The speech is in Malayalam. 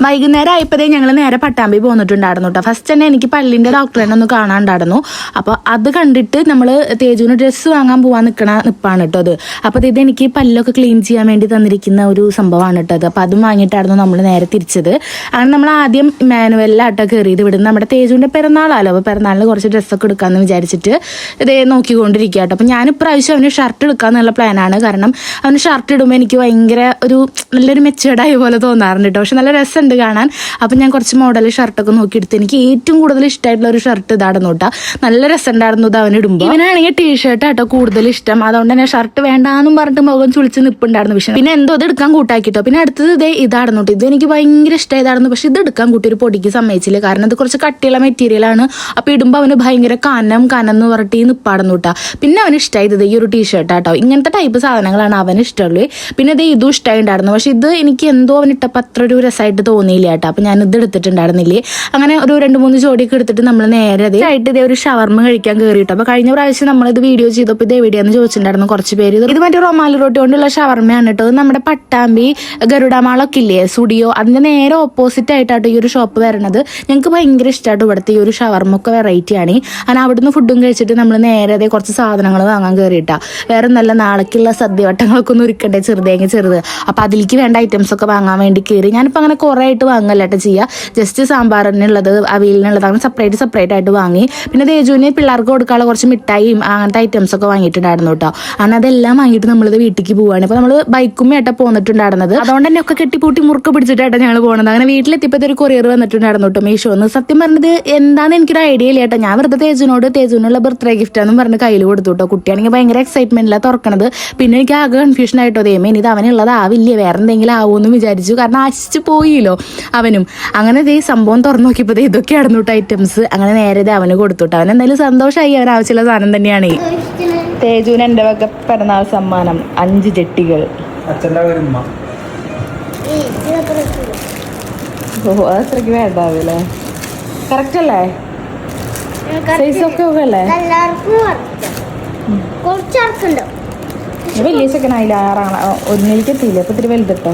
വൈകുന്നേരം ആയപ്പോഴേ ഞങ്ങൾ നേരെ പട്ടാമ്പി പോന്നിട്ടുണ്ടായിരുന്നു കേട്ടോ. ഫസ്റ്റ് തന്നെ എനിക്ക് പല്ലിൻ്റെ ഡോക്ടറെ ഒന്ന് കാണാണ്ടായിരുന്നു. അപ്പോൾ അത് കണ്ടിട്ട് നമ്മൾ തേജുവിന് ഡ്രസ്സ് വാങ്ങാൻ പോകാൻ നിൽപ്പാണ് കേട്ടോ അത്. അപ്പോൾ ഇത് എനിക്ക് പല്ലൊക്കെ ക്ലീൻ ചെയ്യാൻ വേണ്ടി തന്നിരിക്കുന്ന ഒരു സംഭവമാണ് കേട്ടോ അത്. അപ്പോൾ അതും വാങ്ങിയിട്ടായിരുന്നു നമ്മൾ നേരെ തിരിച്ചത്. അങ്ങനെ നമ്മൾ ആദ്യം മാനുവലിലാട്ടോ കയറിയത്. ഇവിടുന്ന് നമ്മുടെ തേജുവിൻ്റെ പിറന്നാളാലോ, അപ്പോൾ പിറന്നാളിന് കുറച്ച് ഡ്രസ്സൊക്കെ എടുക്കാമെന്ന് വിചാരിച്ചിട്ട് ഇതേ നോക്കിക്കൊണ്ടിരിക്കുക കേട്ടോ. അപ്പോൾ ഞാൻ ഇപ്രാവശ്യം അവന് ഷർട്ട് എടുക്കാമെന്നുള്ള പ്ലാനാണ്. കാരണം അവന് ഷർട്ട് ഇടുമ്പോൾ എനിക്ക് ഭയങ്കര നല്ലൊരു മെച്ചേർഡായ പോലെ തോന്നാറുണ്ട് കേട്ടോ. പക്ഷെ നല്ല രസമുണ്ട് കാണാൻ. അപ്പം ഞാൻ കുറച്ച് മോഡൽ ഷർട്ടൊക്കെ നോക്കിയെടുത്ത് എനിക്ക് ഏറ്റവും കൂടുതൽ ഇഷ്ടമായിട്ടുള്ള ഒരു ഷർട്ട് ഇതായിരുന്നു കേട്ടോ. നല്ല രസമുണ്ടായിരുന്നു ഇത് അവനിടുമ്പോൾ. ഇവനാണെങ്കിൽ ടീഷർട്ട് ആട്ടോ കൂടുതൽ ഇഷ്ടം. അതുകൊണ്ട് തന്നെ ഷർട്ട് വേണ്ടാന്നും പറഞ്ഞിട്ട് മുഖം ചുളിച്ച് നിൽപ്പുണ്ടായിരുന്നു. പക്ഷേ പിന്നെ എന്തോ ഇത് എടുക്കാൻ കൂട്ടാക്കിട്ടോ. പിന്നെ അടുത്തത് ഇതായിരുന്നു കേട്ടോ. ഇത് എനിക്ക് ഭയങ്കര ഇഷ്ടമായതായിരുന്നു. പക്ഷെ ഇത് എടുക്കാൻ കൂട്ടി ഒരു പൊടിക്ക് സമ്മതിച്ചില്ല. കാരണം ഇത് കുറച്ച് കട്ടിയുള്ള മെറ്റീരിയലാണ്. അപ്പോൾ ഇടുമ്പോൾ അവന് ഭയങ്കര കനം എന്ന് പറഞ്ഞിട്ട് നിപ്പാടുന്നു കേട്ടോ. പിന്നെ അവന് ഇഷ്ടമായത് ഈ ഒരു ടീഷർട്ട് ആട്ടോ. ഇങ്ങനത്തെ ടൈപ്പ് സാധനങ്ങളാണ് അവന് ഇഷ്ടമുള്ളത്. പിന്നെ ഇതും ഇഷ്ടമായിട്ടുണ്ടായിരുന്നു. പക്ഷെ ഇത് എനിക്ക് എന്തോ അവനിട്ടപ്പോൾ അത്ര ഒരു രസമായിട്ട് തോന്നിയില്ല കേട്ടോ. അപ്പം ഞാൻ ഇത് എടുത്തിട്ടുണ്ടായിരുന്നില്ലേ. അങ്ങനെ ഒരു 2-3 ജോഡിയൊക്കെ എടുത്തിട്ട് നമ്മൾ നേരെ ആയിട്ട് ഒരു ഷവർമ കഴിക്കാൻ കയറിയിട്ടു. അപ്പോൾ കഴിഞ്ഞ പ്രാവശ്യം നമ്മളിത് വീഡിയോ ചെയ്തപ്പോൾ ഇത് എവിടെയാന്ന് ചോദിച്ചിട്ടുണ്ടായിരുന്നു കുറച്ച് പേര്. ഇത് മറ്റേ റൊമാലി റോട്ടി കൊണ്ടുള്ള ഷവർമയാണ് കേട്ടോ. നമ്മുടെ പട്ടാമ്പി ഗരുഡമാളൊക്കെ ഇല്ലേ, സ്റ്റുഡിയോ, അതിൻ്റെ നേരെ ഓപ്പോസിറ്റ് ആയിട്ടാട്ടോ ഈ ഒരു ഷോപ്പ് വരണത്. ഞങ്ങൾക്ക് ഭയങ്കര ഇഷ്ടമായിട്ട് ഇവിടുത്തെ ഈ ഒരു ഷവർമ ഒക്കെ വെറൈറ്റിയാണ്. അങ്ങനെ അവിടുന്ന് ഫുഡും കഴിച്ചിട്ട് നമ്മൾ നേരെ കുറച്ച് സാധനങ്ങൾ വാങ്ങാൻ കയറിയിട്ടാ. വേറെ നല്ല നാളേക്കുള്ള സദ്യവട്ടങ്ങളൊക്കെ ഒന്ന് ഒരുക്കണ്ടേ, ചെറുതേങ്ങ ചെറുത്. അപ്പം അതിലേക്ക് വേണ്ട ഐറ്റംസ് ഒക്കെ വാങ്ങാൻ വേണ്ടി കയറി. ഞാനിപ്പോൾ അങ്ങനെ കുറേ ആയിട്ട് വാങ്ങല്ലേട്ടോ ചെയ്യുക. ജസ്റ്റ് സാമ്പാറിനുള്ളത്, അവിയലിനുള്ളത് അങ്ങനെ സെപ്പറേറ്റ് ആയിട്ട് വാങ്ങി. പിന്നെ തേജുവിന് പിള്ളേർക്ക് കൊടുക്കാനുള്ള കുറച്ച് മിഠായിയും അങ്ങനത്തെ ഐറ്റംസ് ഒക്കെ വാങ്ങിയിട്ടുണ്ടായിരുന്നു കേട്ടോ. അങ്ങനെ അതെല്ലാം വാങ്ങിയിട്ട് നമ്മളിത് വീട്ടിലേക്ക് പോവുകയാണ്. അപ്പോൾ നമ്മൾ ബൈക്കുമ്മേട്ടാ പോന്നിട്ടുണ്ടായിരുന്നത്. അതുകൊണ്ട് തന്നെ ഒക്കെ കെട്ടിപ്പൂട്ടി മുറുക്ക പിടിച്ചിട്ടാണ് ഞങ്ങൾ പോകുന്നത്. അങ്ങനെ വീട്ടിലെത്തിയപ്പോൾ ഒരു കൊറിയർ വന്നിട്ടുണ്ടായിരുന്നു കേട്ടോ, മീഷോന്ന്. സത്യം പറഞ്ഞത് എന്താണെന്ന് എനിക്കൊരു ഐഡിയ ഇല്ല കേട്ടോ. ഞാൻ വെറുതെ തേജുവിനുള്ള ബർത്ത്ഡേ ഗിഫ്റ്റ് ആണെന്ന് പറഞ്ഞ് കയ്യിൽ കൊടുത്തു കേട്ടോ. കുട്ടിയാണെങ്കിൽ ഭയങ്കര എക്സൈറ്റ്മെന്റിലാണ് തുറക്കണത്. പിന്നെ എനിക്ക് ആകെ കൺഫ്യൂഷൻ ആയിട്ടോ, ദൈവമേ ഇത് അവനുള്ളതാവില്ലേ, വേറെ എന്തെങ്കിലും ആവുമെന്ന് വിചാരിച്ചു. കാരണം ആശിച്ചു പോയില്ലോ അവനും. അങ്ങനെ സംഭവം തുറന്നു നോക്കിയപ്പോൾ ഇതൊക്കെ ആയിരുന്നു കേട്ടോ ഐറ്റംസ്. അങ്ങനെ നേരെ അവന് കൊടുത്തുട്ടോ. അവൻ എന്തായാലും സന്തോഷമായി. അവൻ ആവശ്യമുള്ള സാധനം തന്നെയാണ്. തേജുവിന് എൻ്റെ വക പിറന്നാൾ സമ്മാനം 5 ചെട്ടികൾ. ഓ അത്രയ്ക്ക് വേണ്ടാവില്ലേ? കറക്റ്റ് അല്ലേ? സൈസ് ഒക്കെ അല്ലേ? വലിയ സെക്കൻഡ് ആയില്ല, 6 ഒന്നിലേക്ക് എത്തിയില്ലേ. അപ്പോൾ ഇത്തിരി വലുതിട്ടോ.